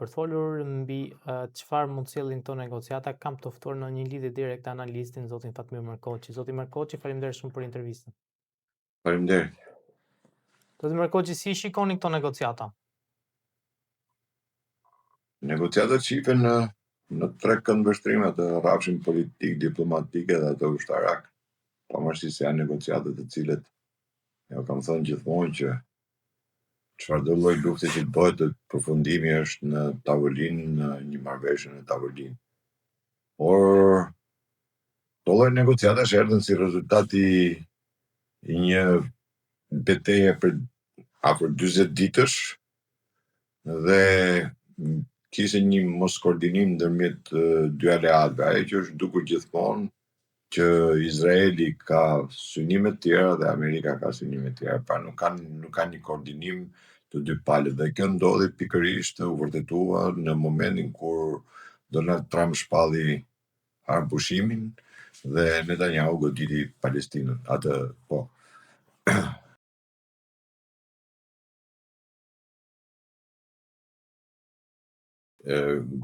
Për folur mbi çfarë mund sjellin këto negociata, kam të ftuar në një lidhje direkte analistin zotin Fatmir Markoçi. Zoti Markoçi, faleminderit shumë për intervistën. Faleminderit. Zoti Markoçi, si shikoni këto negociata? Negociatat shifen në tre këndvështrime të rrafshin politik, diplomatike dhe të ushtarak. Pavarësisht se janë negociatat të cilët jo kam thënë gjithmonë që çfarëdo lloj lufte që bëhet, përfundimi është në tavolinë, në një marrëveshje në tavolinë. Por këto lloj negociatash erdhën si rezultat i një betejë për afër 40 ditësh dhe kishte një moskoordinim ndërmjet dy aleatëve, ajo që është dukur gjithmonë që Izraeli ka synime të tjera dhe Amerika ka synime të tjera, pra nuk ka një koordinim të dy palët, dhe kjo ndodhi pikërisht u vërtetua në momentin kur Donald Trump shpalli pushimin dhe Netanyahu goditi Palestinën.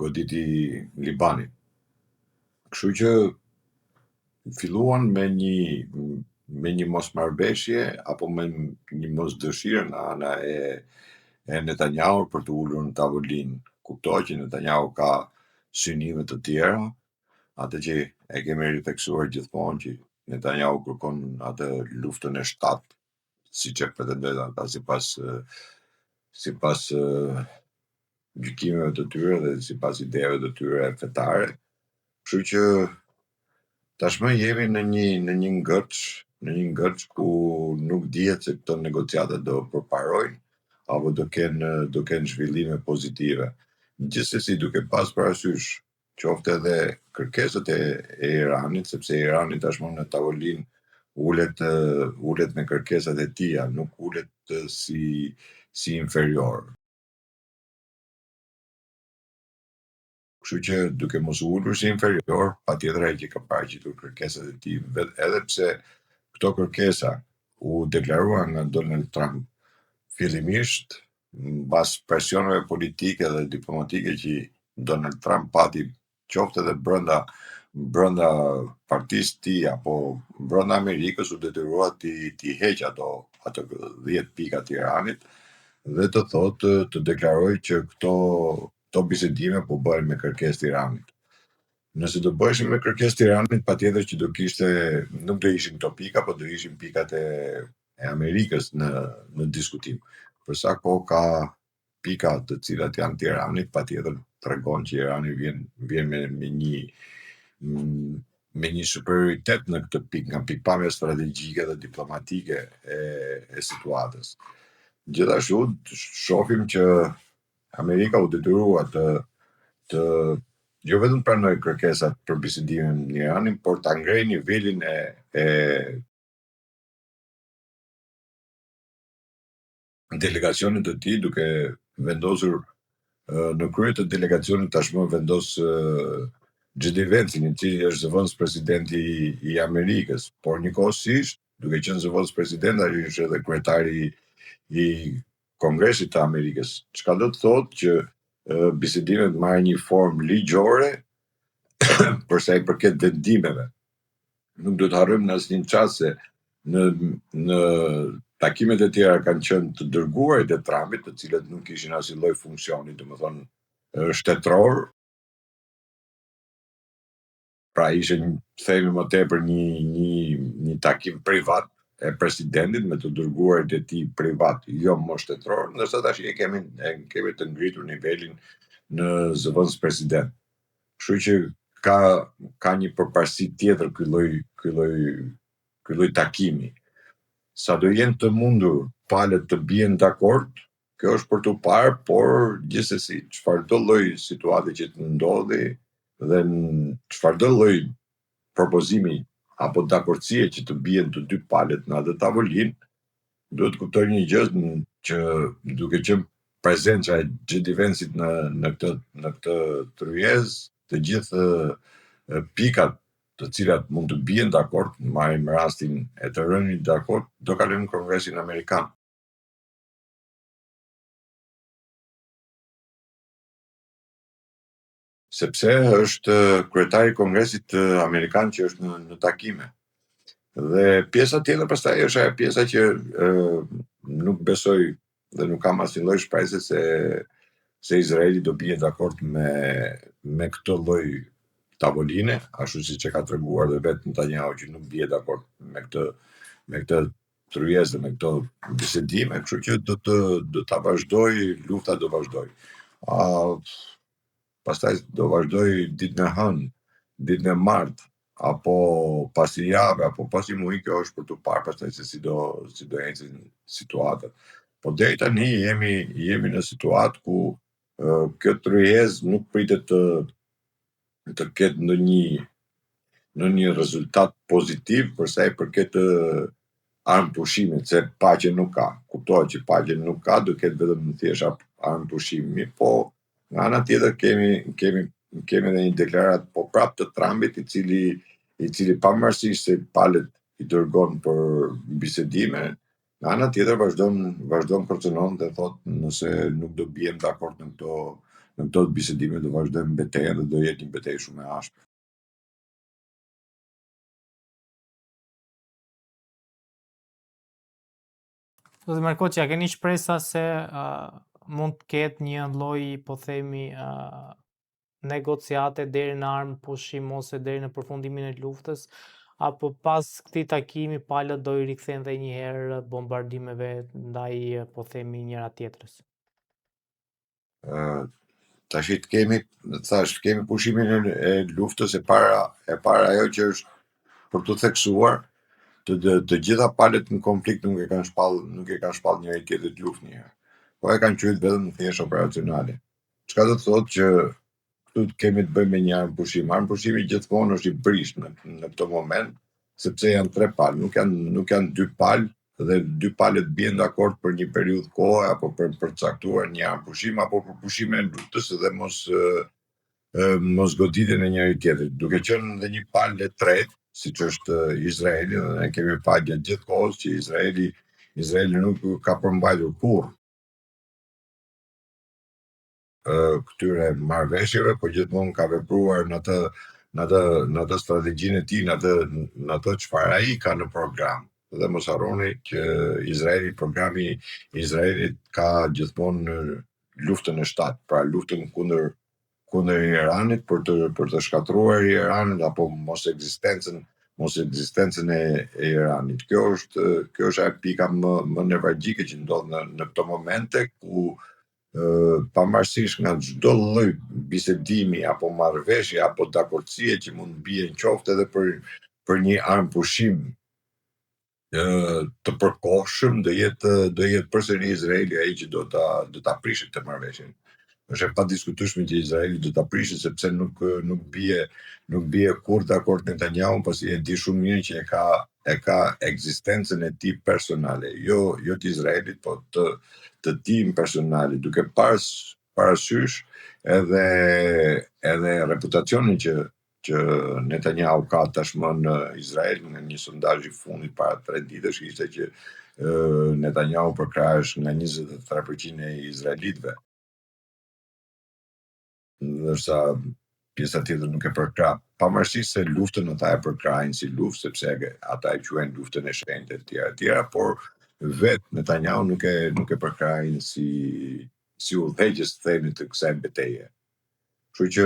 Goditi Libanin. Kështu që filluan me një mosmarrëveshje apo me një mosdëshirë nga ana e Netanyahu për të ulur në tavolinë. Kuptohet që Netanyahu ka synime të tjera, atë që e kemi rifleksuar gjithmonë që Netanyahu kërkon atë luftën e shtatë, siç e pretendojnë ata sipas gjykimeve të tyre dhe sipas ideve të tyre fetare. Kështu që tashmë jemi në një ngërç ku nuk dihet se këto negociata do përparojnë apo do kenë zhvillime pozitive. Gjithsesi, duke pas parasysh qoftë edhe kërkesat e Iranit, sepse Irani tashmë në tavolinë ulet me kërkesat e tija, nuk ulet si inferior. Kështu që duke mos ulur si inferior, patjetër ai që ka paraqitur kërkesat e tij, edhe pse këto kërkesa u deklaruan nga Donald Trump fillimisht mbas presioneve politike dhe diplomatike që Donald Trump pati, qoftë edhe brenda partisë të tij apo brenda Amerikës, u detyrua ti heq ato 10 pika të Iranit dhe të thotë të deklarojë që këto bisedime po bëhen me kërkesë të Iranit. Nëse do bëheshin me kërkesë të Iranit, patjetër që nuk do ishin këto pika, por do ishin pikat e Amerikës në diskutim. Për sa kohë ka pika të cilat janë të Iranit, patjetër tregon që Irani vjen me një superioritet në këtë pikë nga pikpamja strategjike dhe diplomatike e situatës. Gjithashtu shohim që Amerika u detyrua të jo vetëm pranoj kërkesat për bisedimin në Iranin, por ta ngrejë nivelin e delegacionit të tij, duke vendosur në krye të delegacionit tashmë vendos J.D. Vance-in, i cili është zëvendës presidenti i Amerikës, por njëkohësisht, duke qenë zëvendës president, ai është edhe kryetari i Kongresit të Amerikës, çka do të thotë që bisedimet marrin një formë ligjore për sa i përket vendimeve. Nuk do të harrojmë në asnjë çast se në takimet e tjera kanë qenë të dërguarit e Trumpit, të cilët nuk kishin asnjë lloj funksioni, domethënë shtetëror. Pra ishte, themi më tepër, një takim privat e presidentit me të dërguarit e tij privat, jo më shtetëror, ndërsa tash e kemi të ngritur nivelin në zëvendës president. Kështu që ka një përparësi tjetër ky lloj takimi. Sa do jenë të mundur palët të bien dakord, kjo është për të parë, por gjithsesi çfarëdo lloj situate që të ndodhi dhe çfarëdo lloj propozimi apo dakordësie që të bien të dy palët në atë tavolinë, duhet të kuptojnë një gjë, që duke qenë prezenca e J.D. Vance-it në këtë tryezë, të gjithë pikat të cilat mund të bien dakord, marrim rastin e të rënit dakord, do kalojnë në Kongresin Amerikan. sepse është kryetari i Kongresit Amerikan që është në takime. Dhe pjesa tjetër pastaj është ajo pjesa që nuk besoj dhe nuk kam asnjë lloj shpresë se Izraeli do bie dakord me këtë lloj tavoline, ashtu siç e ka treguar dhe vetë Netanyahu që nuk bie dakord me këtë tryezë, me këto bisedime, kështu që do ta vazhdoj, lufta do vazhdoj. Pastaj do vazhdoj ditën e hënë, ditën e martë, apo pas një jave, apo pas një muaji, kjo është për të parë pastaj se si do ecin situatat. Po deri tani jemi në situatë ku kjo tryezë nuk pritet të ketë ndonjë rezultat pozitiv për sa i përket armë pushimit, se paqe nuk ka. Kuptohet që paqe nuk ka, do ketë vetëm thjesht armë pushimi, po nga ana tjetër kemi edhe një deklarat po prap të Trumpit i cili pavarësisht se palët i dërgon për bisedime, nga ana tjetër vazhdon kërcënon dhe thotë nëse nuk do bien dakord në këto bisedime do vazhdojmë betejën dhe do jetë një betejë shumë e ashpër. Zoti Markoçi, a keni shpresa se mund të ketë një lloj, po themi, negociate deri në armë pushim ose deri në përfundimin e luftës, apo pas këtij takimi palët do i rikthejnë edhe një herë bombardimeve ndaj, po themi, njëra tjetrës? Tash kemi pushimin e luftës e para ajo që është për të theksuar të gjitha palët në konflikt nuk e kanë shpall njëri tjetrit luftë një herë. Po e kanë qenë vetëm thjesht operacionale. Çka do të thotë që këtu kemi të bëjmë me një armë pushim. Armë pushimi gjithmonë është i brisht në këtë moment, sepse janë 3 palë, nuk janë 2 palë dhe 2 palët bien dakord për një periudhë kohe apo për përcaktuar një armë pushim apo për pushimin e luftës dhe mos goditjen e njëri tjetrit. Duke qenë edhe një palë e tretë, siç është Izraeli, dhe ne kemi parë gjatë gjithë kohës që Izraeli nuk ka përmbajtur kurrë këtyre marrëveshjeve, po gjithmonë ka vepruar në atë strategjinë e tij, në atë çfarë ai ka në program. Dhe mos harroni që programi i Izraelit ka gjithmonë luftën e shtatë, pra luftën kundër Iranit për të shkatruar Iranin apo mos ekzistencën e Iranit. Kjo është ajo pika më nevralgjike që ndodh në këto momente ku pavarësisht nga çdo lloj bisedimi apo marrëveshje apo dakordësie që mund bie qoftë edhe për një armë pushim të përkohshëm, do jetë përsëri Izraeli ai që do ta prishë këtë marrëveshje. Është e padiskutueshme që Izraeli do ta prishë sepse nuk bie kurrë dakord Netanyahu, pasi e di shumë mirë që e ka ekzistencën e tij personale, jo të Izraelit, po të tij personale, duke parasysh edhe reputacionin që Netanyahu ka tashmë në Izrael. Në një sondazh i fundit para 3 ditësh ishte që Netanyahu përkrahesh nga 23% e izraelitëve, ndërsa pjesa tjetër nuk e përkrah. Pavarësisht se luftën ata e përkrahin si luftë, sepse ata e quajnë luftën e shenjtë e tjera, por vetë Netanyahu nuk e përkrahin si udhëheqës themi të kësaj betejë. Kështu që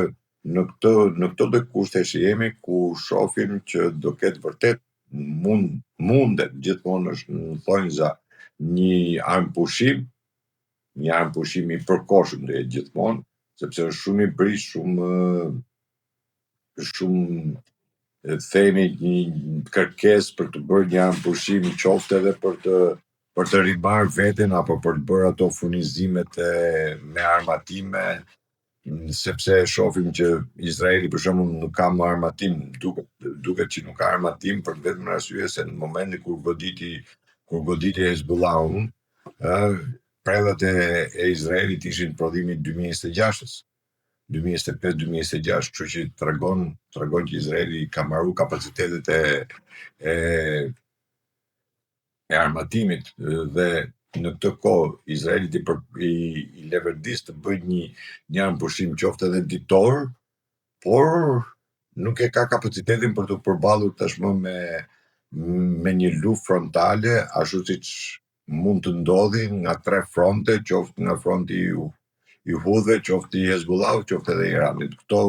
në këto lloj kushtesh jemi ku shohim që do ketë vërtet mundet gjithmonë është në thonjza një armë pushim i përkohshëm do jetë gjithmonë, sepse është shumë i brisht, shumë themi një kërkesë për të bërë një armë pushim, qoftë edhe për të rimarrë veten apo për të bërë ato furnizimet me armatime, sepse shohim që Izraeli për shembull nuk ka më armatim, duket që nuk ka armatim për vetëm arsye se në momentin kur goditi Hezbollahu, prellat e Izraelit ishin prodhimi 2026-s. 2025-2026, kështu që tregon që Izraeli ka marrë kapacitetet e armatimit dhe në këtë kohë Izraeli i leverdis të bëjë një armë pushim qoftë edhe ditor, por nuk e ka kapacitetin për të përballur tashmë me një luftë frontale, ashtu siç mund të ndodhi nga 3 fronte, qoftë nga fronti i Hudhe, qoftë i Hezbollah, qoftë edhe i Iranit. Këto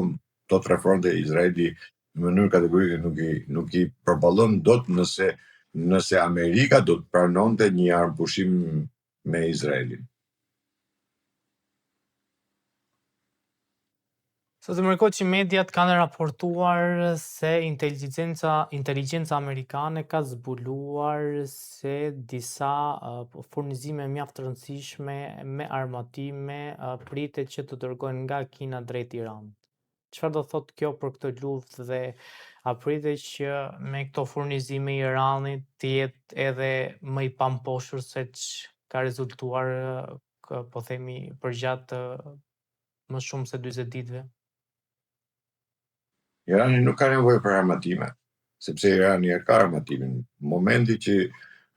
3 fronte Izraeli në mënyrë kategorike nuk i përballon dot nëse Amerika do të pranonte një armëpushim me Izraelin. Sot të mërkoj që mediat kanë raportuar se inteligjenca amerikane ka zbuluar se disa furnizime mjaft të rëndësishme me armatime pritet që të dërgojnë nga Kina drejt Iranit. Çfarë do thotë kjo për këtë luftë dhe a pritet që me këto furnizime Iranit të jetë edhe më i pamposhtur se ka rezultuar po themi përgjatë më shumë se 40 ditëve? Irani nuk ka nevojë për armatime, sepse Irani e ka armatimin. Në momenti që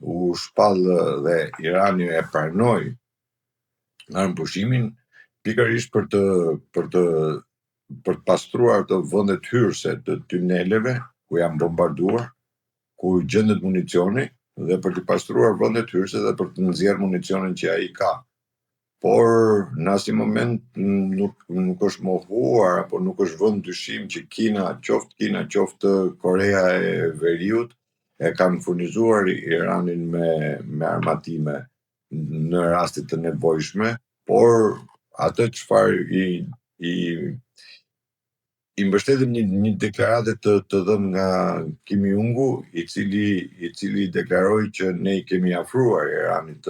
u shpall dhe Irani e pranoi armëpushimin, pikërisht për të pastruar të vendet hyrëse të tuneleve ku janë bombarduar, ku gjendet municioni dhe për të pastruar vendet hyrëse dhe për të nxjerrë municionin që ai ka. Por në asnjë moment nuk është mohuar apo nuk është vënë dyshim që Kina, qoftë Korea e Veriut, e kanë furnizuar Iranin me armatime në raste të nevojshme, por atë çfarë i mbështetëm një deklaratë të dhënë nga Kim Jong-u, i cili deklaroi që ne i kemi afruar Iranit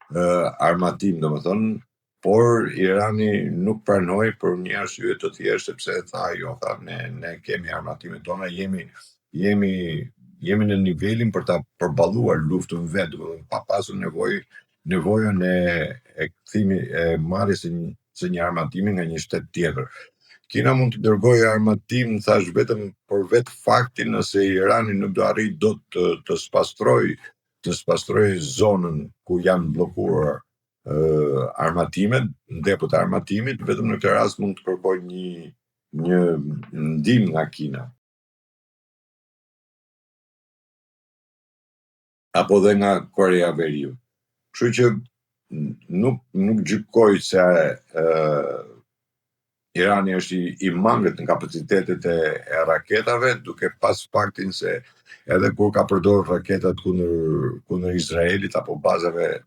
armatim, domethënë, por Irani nuk pranoi për një arsye të thjeshtë, sepse tha ne kemi armatimet tona, jemi në nivelin për ta përballuar luftën vetë, pa pasur nevojën e kthimit e marrjes së një armatimi nga një shtet tjetër. Kina mund të dërgojë armatim, thash, vetëm për vetë faktin nëse Irani nuk do arrijë dot të spastrojë zonën ku janë bllokuar armatimet, ndepët e armatimit, vetëm në këtë rast mund të kërkojë një ndihmë nga Kina. Apo dhe nga Korea Veriu. Kështu që nuk gjykoj se Irani është i mangët në kapacitetet e raketave, duke pas faktin se edhe kur ka përdorur raketat kundër Izraelit apo bazave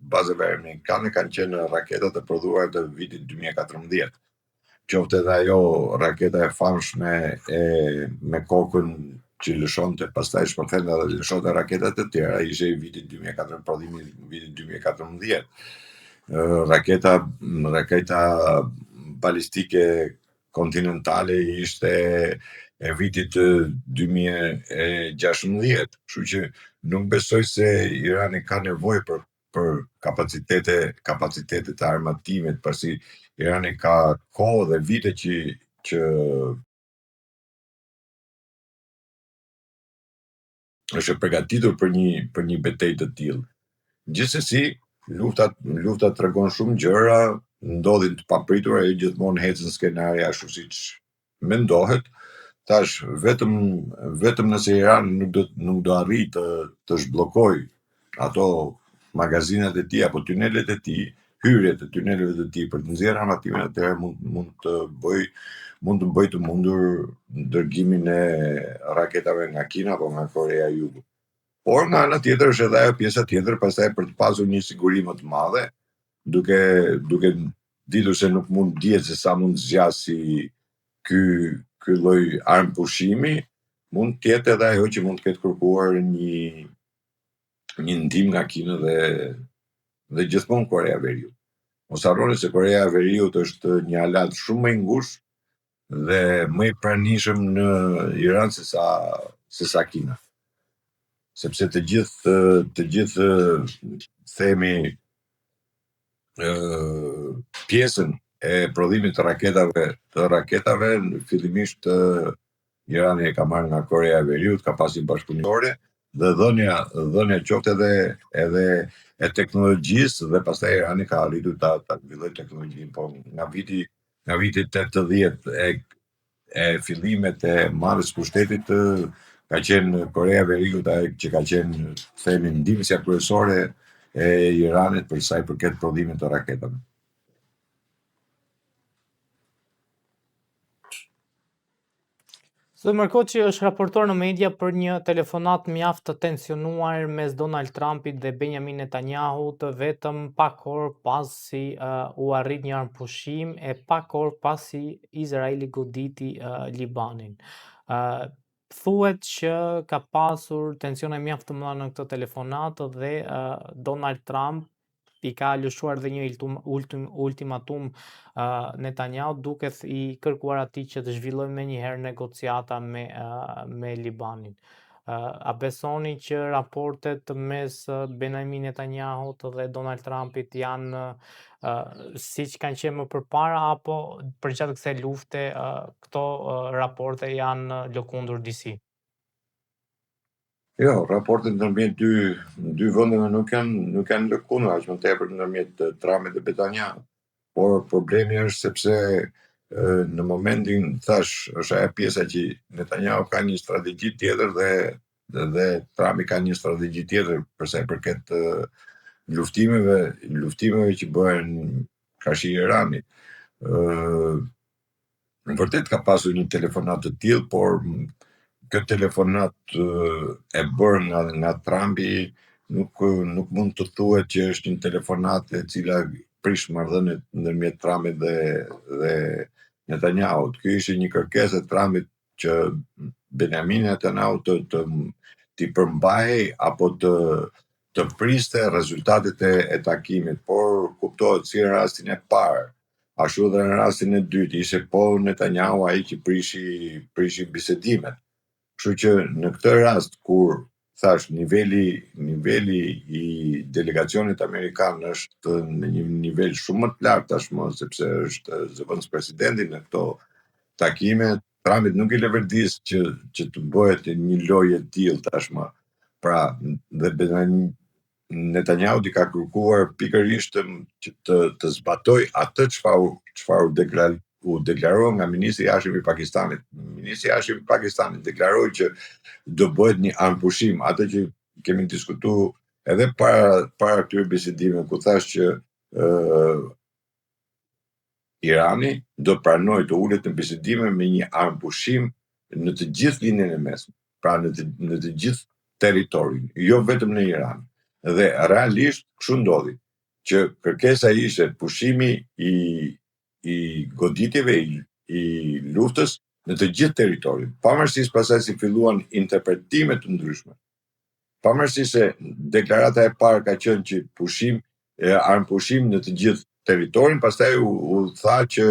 amerikane, kanë qenë raketat e prodhuara të vitit 2014. Qoftë edhe ajo raketa e famshme me kokën që lëshonte, pastaj shpërthente dhe lëshonte raketat e tjera, ishte i vitit 2014, prodhimi i vitit 2014. Raketa balistike kontinentale ishte e vitit 2016, kështu që nuk besoj se Irani ka nevojë për kapacitete të armatimit, pasi Irani ka kohë dhe vite që është përgatitur për një betejë të tillë. Gjithsesi, lufta tregon shumë gjëra, ndodhin të papritura, e gjithmonë hecën skenare ashtu siç mendohet. Tash vetëm nëse Irani nuk do arrijë të zhbllokojë ato magazinat e tij apo tunelet e tij, hyrjet e tuneleve të tij për të nxjerrë armatimin, atëherë mund të bëjë të mundur dërgimin e raketave nga Kina apo nga Korea e Jugut. Por nga ana tjetër është edhe ajo pjesa tjetër, pastaj për të pasur një siguri më të madhe, duke ditur se nuk mund dihet se sa mund zgjasë ky lloj armëpushimi, mund të jetë edhe ajo që mund të ketë kërkuar një ndihmë nga Kina dhe gjithmonë Korea e Veriut. Mos harroni se Korea e Veriut është një alat shumë më i ngushtë dhe më i pranishëm në Iran se sa Kina. Sepse të gjithë themi pjesën e prodhimit të raketave fillimisht Irani e ka marrë nga Korea e Veriut, ka pasur bashkëpunëtore dhe dhënia qoftë edhe e teknologjisë, dhe pastaj Irani ka arritur ta zhvillojë teknologjinë, po nga viti 80 fillimet e marrjes pushtetit ka qenë Korea e Veriut që ka qenë themi ndihmësja kryesore e Iranit për sa i përket prodhimit të raketave. Zoti Markoçi është raportuar në media për një telefonat mjaft të tensionuar mes Donald Trumpit dhe Benjamin Netanyahut vetëm pak orë pasi u arrit një armpushim e pak orë pasi Izraeli goditi Libanin. Thuhet që ka pasur tensione mjaft të mëdha në këtë telefonat dhe Donald Trump i ka lëshuar dhe një ultimatum Netanyahu, duke i kërkuar atij që të zhvillojë menjëherë negociata me Libanin. A besoni që raportet mes Benjamin Netanyahut dhe Donald Trumpit janë siç kanë qenë më përpara, apo përgjatë kësaj lufte këto raporte janë lëkundur disi? Jo, raportet ndërmjet dy vendeve nuk janë lëkundur, aq më tepër ndërmjet Trumpit dhe Netanyahut. Por problemi është sepse në momentin thash është ajo pjesa që Netanyahu ka një strategji tjetër dhe Trumpi ka një strategji tjetër për sa i përket luftimeve që bëhen krashi Iranit. Në vërtet ka pasur një telefonat të tillë, por këtë telefonat e bërë nga Trumpi nuk mund të thuhet që është një telefonat e cila prish marrëdhëniet ndërmjet Trumpit dhe Netanyahut. Ky ishte një kërkesë e Trumpit që Benjamin Netanyahu të përmbahej apo të priste rezultatet e takimit, por kuptohet si në rastin e parë, ashtu edhe në rastin e dytë, ishte po Netanyahu ai që prishi bisedimet. Kështu që në këtë rast kur thash niveli i delegacionit amerikan është në një nivel shumë më të lartë tashmë, sepse është zëvendës presidenti në këto takime, Trumpit nuk i leverdis që të bëhet një lojë e tillë tashmë. Pra, dhe Netanyahu i ka kërkuar pikërisht të zbatoj atë çfarë u deklaroi nga ministri i jashtëm i Pakistanit. Ministri i jashtëm i Pakistanit deklaroi që do bëhet një armpushim, atë që kemi diskutuar edhe para këtyre bisedimeve, ku thash që Irani do pranoj të ulet në bisedime me një armpushim në të gjithë linjën e mesme, pra në të gjithë territorin, jo vetëm në Iran. Dhe realisht kështu ndodhi që kërkesa ishte pushimi i goditjeve i luftës në të gjithë territorin, pavarësisht pasaj si filluan interpretime të ndryshme. Pavarësisht se deklarata e parë ka qenë që armpushim në të gjithë territorin, pastaj u tha që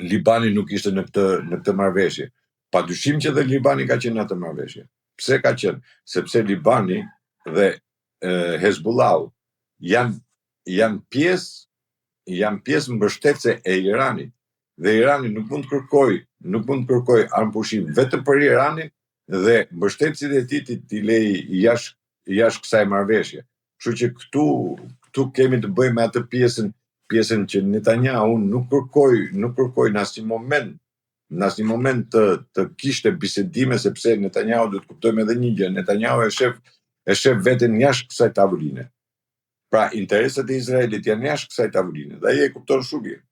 Libani nuk ishte në këtë marrëveshje. Padyshim që dhe Libani ka qenë në atë marrëveshje. Pse ka qenë? Sepse Libani dhe Hezbollahu janë pjesë mbështetëse e Iranit, dhe Irani nuk mund të kërkoj armpushim vetëm për Iranin dhe mbështetësit e tij t'i lej jashtë kësaj marrëveshje. Kështu që këtu kemi të bëjmë me atë pjesën që Netanyahu nuk kërkoi në asnjë moment të kishte bisedime, sepse Netanyahu do të kuptojmë edhe një gjë, Netanyahu e shef veten jashtë kësaj tavoline. Pra, interesat e Izraelit janë jashtë kësaj tavoline, dhe ai e kupton shumë mirë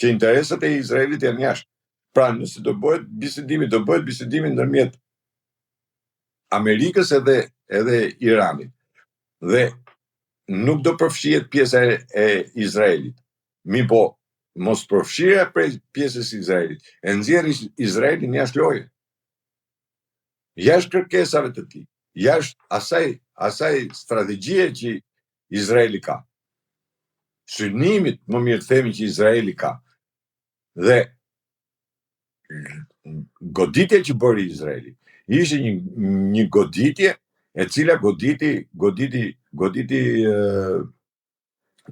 që interesat e Izraelit janë jashtë. Pra, nëse do bëhet bisedimi ndërmjet Amerikës edhe Iranit, dhe nuk do përfshihet pjesa e Izraelit. Po, mos përfshirja prej pjesës Izraelit e nxjerr Izraelin jashtë loje, jashtë kërkesave të tij, jashtë asaj strategjie që Izraeli ka, synimit, më mirë themi, që Izraeli ka, dhe goditja që bëri Izraeli ishte një goditje e cila goditi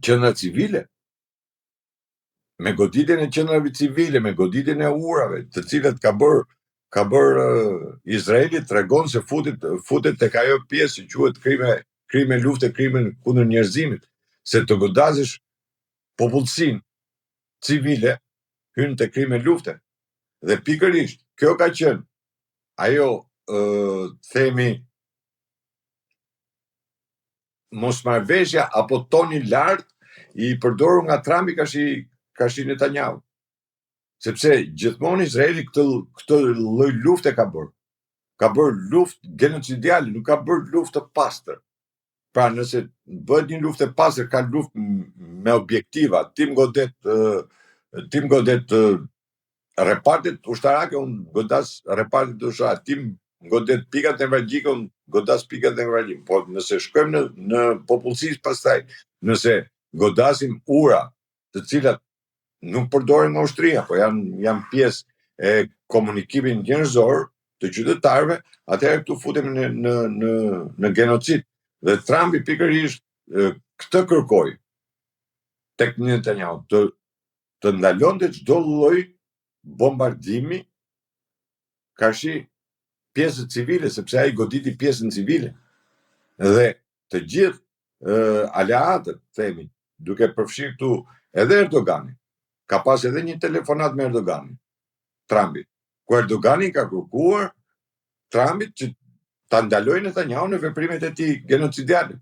qendra civile, me goditjen e qendrave civile, me goditjen e urave, të cilat ka bërë Izraeli, tregon se futet tek ajo pjesë që quhet krime lufte, krime kundër njerëzimit, se të godazësh popullsinë civile, hynë të krime lufte. Dhe pikërisht, kjo ka qenë ajo themi mosmarrveshja apo toni lart i përdorur nga Trumpi ka shi Netanyahu. Sepse gjithmonë Izraeli këtë lloj lufte ka bërë. Ka bërë luftë genocidiale, nuk ka bërë luftë të pastër. Pra nëse bëhet një luftë e pastër, ka luftë me objektiva, ti më godet repartit ushtarake, unë godas repartit ushtarake, ti më godet pikat nevralgjike, unë godas pikat nevralgjike. Po nëse shkojmë në popullsisë pastaj, nëse godasim ura, të cilat nuk përdoren nga ushtria, po janë pjesë e komunikimit njerëzor të qytetarëve, atëherë këtu futemi në genocid. Dhe Trumpi pikërisht këtë kërkoi tek Netanyahu, të ndalonte çdo lloj bombardimi karshi pjesë civile, sepse ai goditi pjesën civile. Dhe të gjithë aleatët, themi, duke përfshirë këtu edhe Erdogani, ka pas edhe një telefonat me Erdogani, Trumpi, ku Erdogani ka kërkuar Trumpit që ta ndalojë Netanyahu në veprimet e tij genocidiale.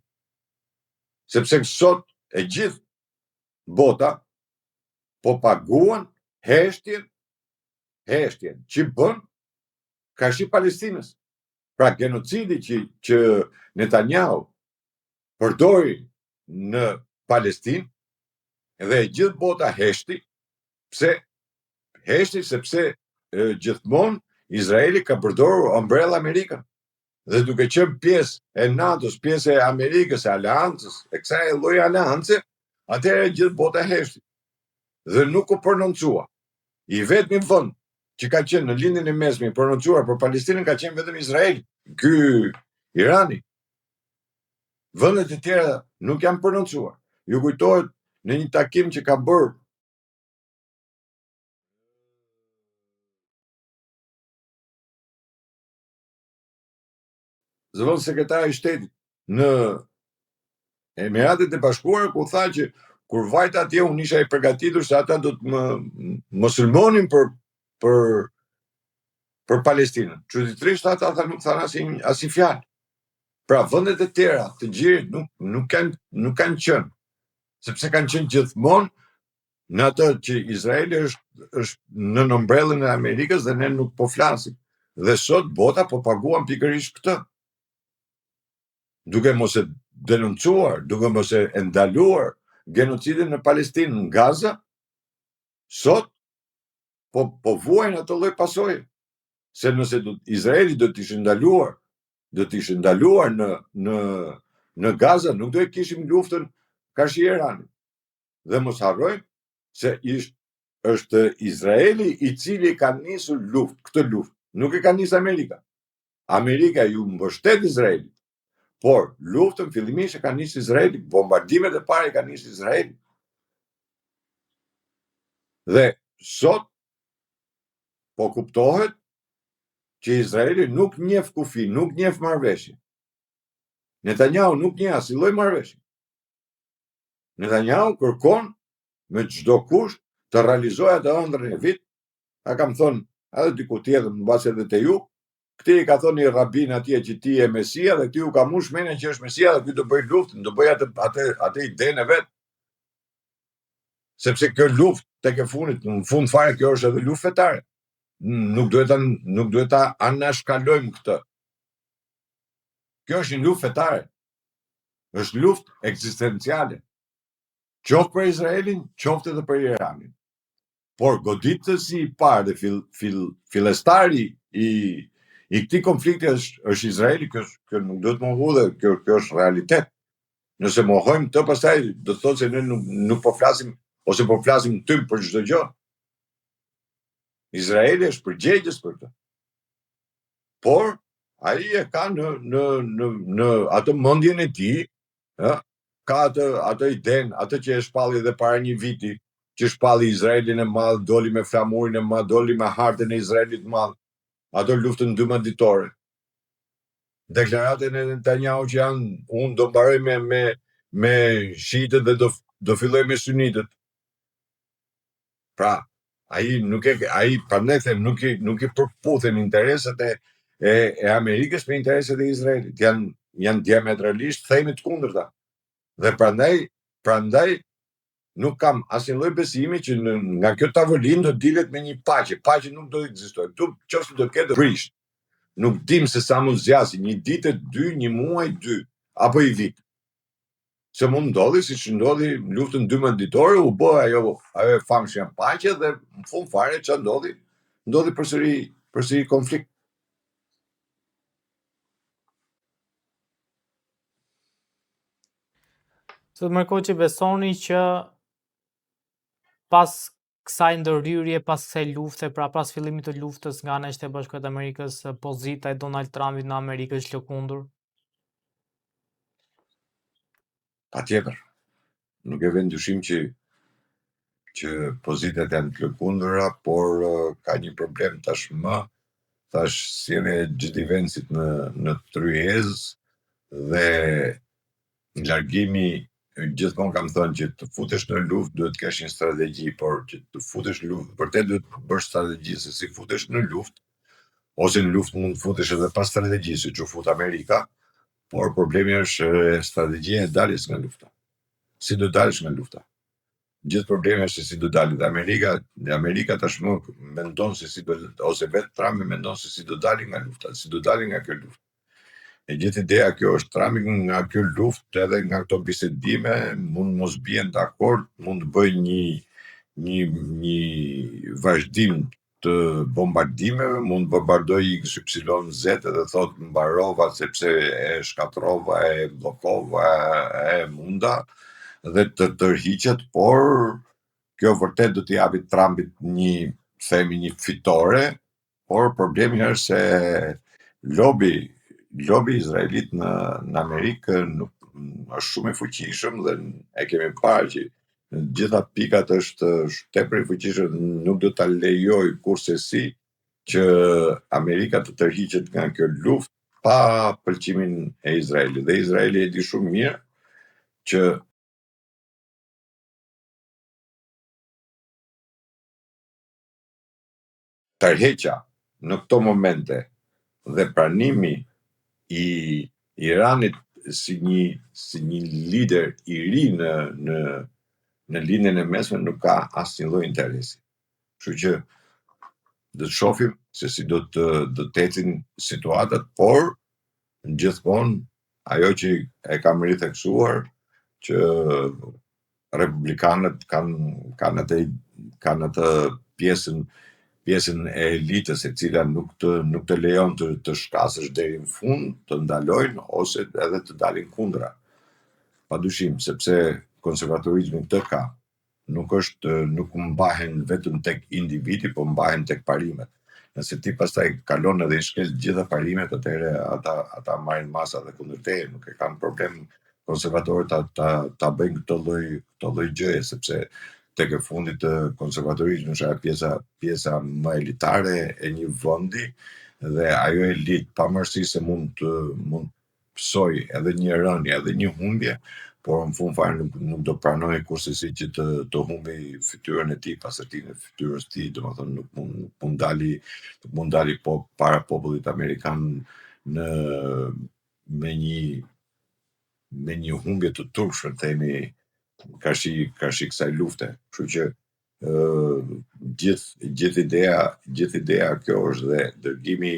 Sepse sot e gjithë bota po paguan heshtjen që bën karshi Palestinës. Pra genocidi që Netanyahu përdori në Palestinë dhe e gjithë bota heshti, sepse gjithmonë Izraeli ka përdorur Umbrella American. Dhe duke qenë pjesë e NATO-s, pjesë e Amerikës, e aleancës, e kësaj lloji aleance, atëherë gjithë bota heshti. Dhe nuk u prononcua. I vetmi vend që ka qenë në lindjen e mesme i prononcuar për Palestinën ka qenë vetëm Izraeli, ky Irani. Vendet e tjera nuk janë prononcuar. Ju kujtohet në një takim që ka bërë zëvendës sekretari i shtetit në Emiratet e Bashkuara, ku tha që kur vajta atje unë isha i përgatitur se ata do të më sulmonin për Palestinën. Çuditërisht ata nuk thanë asnjë fjalë. Pra vendet e tjera të gjirit nuk kanë qenë, sepse kanë qenë gjithmonë në atë që Izraeli është në umbrellën e Amerikës dhe ne nuk po flasim. Dhe sot bota po paguan pikërisht këtë. Duke mos e denoncuar, duke mos e ndaluar genocidin në Palestinë, në Gaza, sot po vuajnë atë lloj pasoje. Se nëse Izraeli do të ishte ndaluar në Gaza, nuk do e kishim luftën karshi Iranit. Dhe mos harrojmë se është Izraeli i cili ka nisur këtë luftë. Nuk e ka nisur Amerika. Amerika ju mbështet Izraelit. Por luftën fillimisht e ka nisur Izraeli, bombardimet e para i ka nisur Izraeli. Dhe sot po kuptohet që Izraeli nuk njeh kufi, nuk njeh marrëveshje. Netanyahu nuk njeh asnjë lloj marrëveshje. Netanyahu kërkon me çdo kusht të realizojë atë ëndrrën e vit. A kam thonë edhe diku tjetër, mbas edhe te ju, këti i ka thonë një rabin atje që ti e Mesia dhe ti u ka mush mendjen që është Mesia dhe ti do bëj luftën, do bëj atë idenë e vet. Sepse kjo luftë tek e fundit, në fund fare kjo është edhe luftë fetare. Nuk duhet ta anashkalojmë këtë. Kjo është një luftë fetare. Është luftë ekzistenciale. Qoftë për Izraelin, qoftë edhe për Iranin. Por goditësi i parë dhe fillestari i këtij konflikti është Izraeli, kjo nuk duhet mohu dhe kjo është realitet. Nëse mohojmë të pastaj do të thotë se ne nuk po flasim ose po flasim tym për çdo gjë. Izraeli është përgjegjës për këtë. Por ai e ka në atë mendjen e tij, ka atë idenë, atë që e shpalli edhe para një viti, që shpalli Izraelin e madh, doli me flamurin e madh, doli me hartën e Izraelit madh, ato luftën 12 ditore. Deklaratën e Netanyahu që unë do mbaroj me shiitët dhe do filloj me sunitët. Pra, ai prandaj them nuk i përputhen interesat e Amerikës me interesat e Izraelit. Janë diametralisht themi të kundërta. Dhe prandaj nuk kam asnjë lloj besimi që nga kjo tavolinë do dilet me një paqe. Paqe nuk do të ekzistojë. Ktu nëse do ketë prish. Nuk dim se sa mund zgjasë, një ditë, 2, një muaj, 2, apo i vit. Se mund ndodhi siç ndodhi luftën 12 ditore, u bë ajo e famshme paqe dhe në fund fare ç'a ndodhi? Ndodhi përsëri konflikt. Zot Mërkoçi, besoni që pas kësaj ndërhyrje, pas kësaj lufte, pra pas fillimit të luftës nga ana e Shtetë Bashkuara të Amerikës, pozita e Donald Trumpit në Amerikë është lëkundur? Patjetër. Nuk e vën dyshim që pozitat janë të lëkundura, por ka një problem tashmë, sjellja e Xhidi Vencit në tryezë dhe largimi. Gjithmonë kam thënë që të futesh në luftë duhet të kesh një strategji, por që të futesh në luftë vërtet duhet të bësh strategji se si futesh në luftë, ose në luftë mund të futesh edhe pa strategji, siç u fut Amerika, por problemi është strategjia e daljes nga lufta. Si do dalësh nga lufta? Gjithë problemi është se si do dalit. Amerika tashmë mendon se si do, ose vetë Trump mendon se si do dalin nga lufta, si do dalin nga kjo luftë. E gjithë ideja kjo është Trumpi nga kjo luftë edhe nga këto bisedime mund mos bien dakord, mund të bëj një vazhdim të bombardimeve, mund të bombardoj XYZ dhe thot mbarova sepse e shkatrova, e bllokova, e munda dhe të tërhiqet, por kjo vërtet do t'i japi Trumpit një fitore, por problemi është se lobi izraelit në Amerikë nuk është shumë i fuqishëm dhe e kemi parë që në gjitha pikat është tepër i fuqishëm, nuk do ta lejoj kurrësi që Amerika të tërhiqet nga kjo luftë pa pëlqimin e Izraelit. Dhe Izraeli e di shumë mirë që tërheqja në këto momente dhe pranimi i Iranit si një lider i ri në linjën e mesme nuk ka asnjë lloj interesi. Kështu që do të shohim se si do të ecin situatat, por gjithmonë ajo që e kam ritheksuar që republikanët kanë atë pjesën e elitës e cila nuk të lejon të shkasësh deri në fund, të ndalojnë ose edhe të dalin kundra. Padyshim, sepse konservatorizmi këtë ka, nuk mbahen vetëm tek individi, po mbahen tek parimet. Nëse ti pastaj kalon edhe i shkel gjitha parimet, atëherë ata marrin masa dhe kundër teje, nuk e kanë problem konservatorët ta bëjnë këtë lloj gjëje, sepse tek e fundit konservatorizmi është pjesa më elitare e një vendi dhe ajo elit pavarësisht se mund psoj edhe një rënje edhe një humbje, por në fund fare nuk do pranoj kurrësi që të humbi fytyrën e tij, pasërtinë e fytyrës tij, domethënë nuk mund dali para popullit amerikan me një humbje të turpshme, themi, kashi kësaj lufte. Kështu që gjithë ideja kjo është dhe dërgimi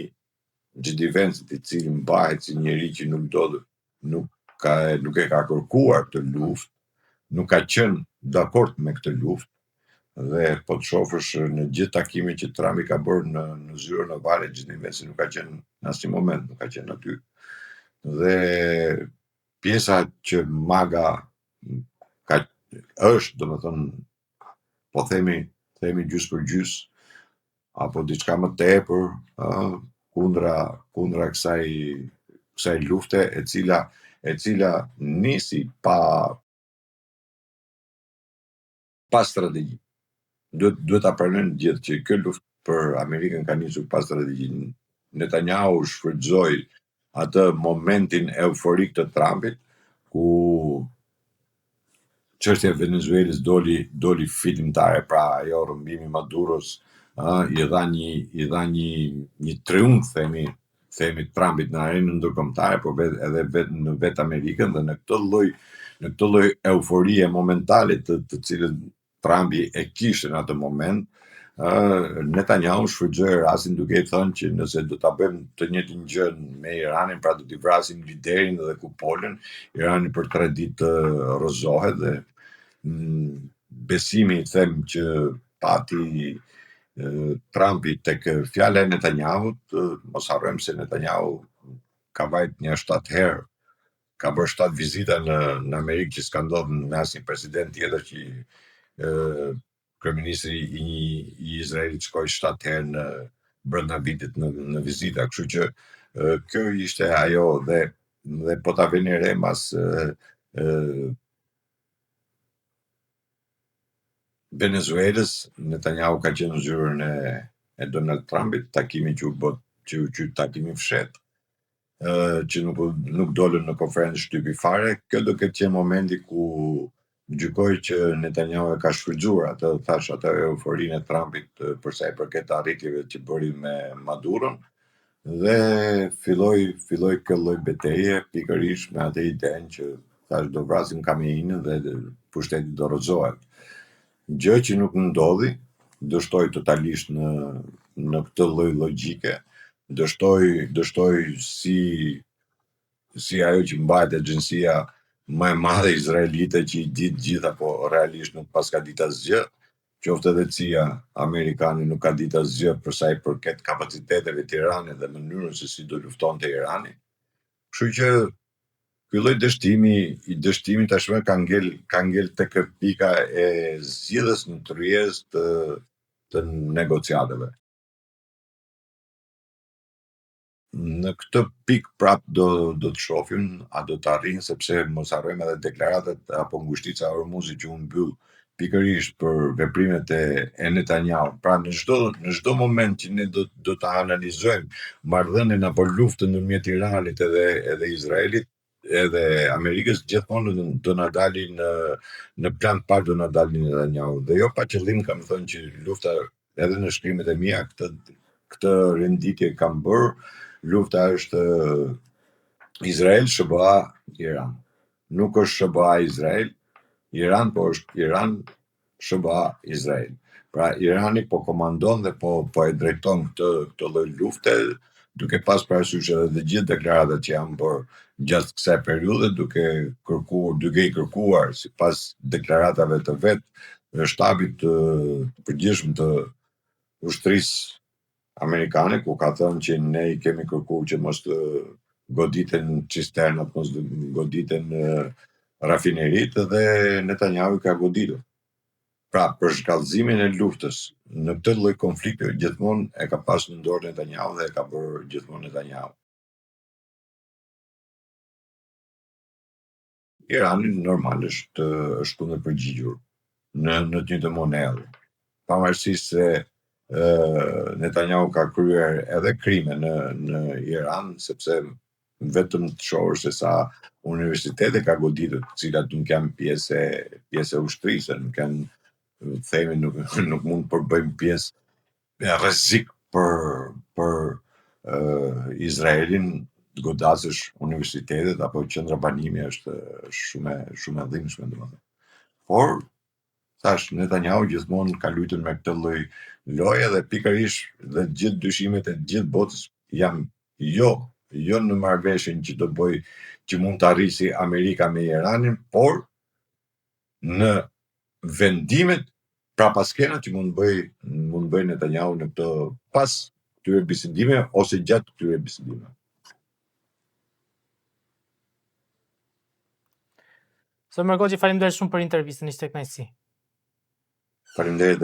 Xhidi Vencit, i cili mbahet si njeri që nuk e ka kërkuar këtë luftë, nuk ka qenë dakord me këtë luftë dhe po të shohësh në gjithë takimet që Trumpi ka bërë në zyrën e Valet, Xhidi Venci nuk ka qenë në asnjë moment, nuk ka qenë aty. Dhe pjesa që MAGA është, domethënë, po themi gjys për gjys, apo diçka më tepër, kundra kësaj lufte e cila nisi pa strategji. Duhet ta pranojnë gjithë që kjo luftë për Amerikën ka nisur pa strategji. Netanyahu shfrytëzoi atë momentin euforik të Trumpit, ku çështja e Venezuelës doli filmtare, pra ajo rrëmbimi i Maduros, i dha një triumf, themi Trumpit në arenën ndërkombëtare, por edhe në vetë Amerikën, dhe në këtë lloj euforie momentale të cilën Trumpi e kishte në atë moment, Netanyahu shfrytëzoi rastin duke i thënë që nëse do ta bëjmë të njëjtin gjë me Iranin, pra do t'i vrasim liderin dhe kupolën, Irani për 3 ditë të rrëzohet, dhe besimi them që pati Trumpi tek fjala e Netanyahut, mos harrojmë se Netanyahu ka vajt një 7 herë, ka bërë 7 vizita në Amerikë, që s'ka ndodhur me asnjë president tjetër që kryeministri i Izraelit shkoi 7 herë brenda vitit në vizita, kështu që kjo ishte ajo, dhe po ta veni re mas Venezuelës, Netanyahu ka qenë në zyrën e Donald Trumpit, takimi që u bë takimi fshet, që nuk dolën në konferencë shtypi fare. Kjo do ketë qenë momenti ku gjykoj që Netanyahu e ka shfrytzuar atë euforinë e Trumpit për sa i përket arritjeve që bëri me Maduron, dhe filloi kjo lloj betejë, pikërisht me atë idenë që thash do vrasim Kameinën dhe pushteti do rrëzohet. Gjë që nuk ndodhi, dështoi totalisht në këtë lloj logjike, dështoi si ajo që mbahet agjencia më e madhe izraelite, që i ditë gjitha, po realisht nuk pas ka ditë asgjë, qoftë edhe CIA amerikane nuk ka ditë asgjë për sa i përket kapaciteteve të Iranit dhe mënyrën se si do luftonte Irani. Kështu që ky lloj dështimi tashmë ka ngel tek pika e zgjidhjes në tryezë të negociatave. Në këtë pikë prap do të shohim a do të arrijnë, sepse mos harrojmë edhe deklaratat apo ngushtica e Hormuzit që u mbyll pikërisht për veprimet e Netanyahu. Pra në çdo moment që ne do ta analizojmë marrëdhënien apo luftën ndërmjet Iranit edhe Izraelit edhe Amerikës, gjithmonë do na dalin në plan të parë, do na dalin Netanyahu. Dhe jo pa qëllim kam thënë që lufta, edhe në shkrimet e mia këtë renditje kam bërë, lufta është Izrael, SBA, Iran. Nuk është SBA Izrael, Iran, po është Iran, SBA, Izrael. Pra Irani po komandon dhe po e drejton këtë lloj lufte, duke pas parasysh edhe të gjithë deklaratat që janë bërë gjatë kësaj periudhe, duke i kërkuar sipas deklaratave të vet shtabit të përgjithshëm të ushtrisë amerikane, ku ka thënë që ne i kemi kërkuar që mos të goditen cisternat, mos të goditen rafineritë, dhe Netanyahu ka goditur. Pra, për shkallëzimin e luftës në këtë lloj konflikti gjithmonë e ka pasur në dorë Netanyahu dhe e ka bërë gjithmonë Netanyahu. Irani normal është kundërpërgjigjur në të njëjtën monedhë, pavarësisht se Netanyahu ka kryer edhe krime në Iran, sepse vetëm të shohësh se sa universitete ka goditur, të cilat nuk janë pjesë e ushtrisë, nuk janë, themi, nuk mund të përbëjmë pjesë rrezik për Izraelin, të godasësh universitetet apo qendra banimi është shumë e dhimbshme, domethënë. Por thash, Netanyahu gjithmonë ka luajtur me këtë lloj loje, dhe pikërisht dhe gjithë dyshimet e gjithë botës janë jo në marrëveshjen që do bëj, që mund të arrisë Amerika me Iranin, por në vendimet prapaskena që mund bëj Netanyahu në këtë pas këtyre bisedimeve ose gjatë këtyre bisedimeve. Zotër Margoxhi, faleminderit shumë për intervistën, ishte kënaqësi. Faleminderit.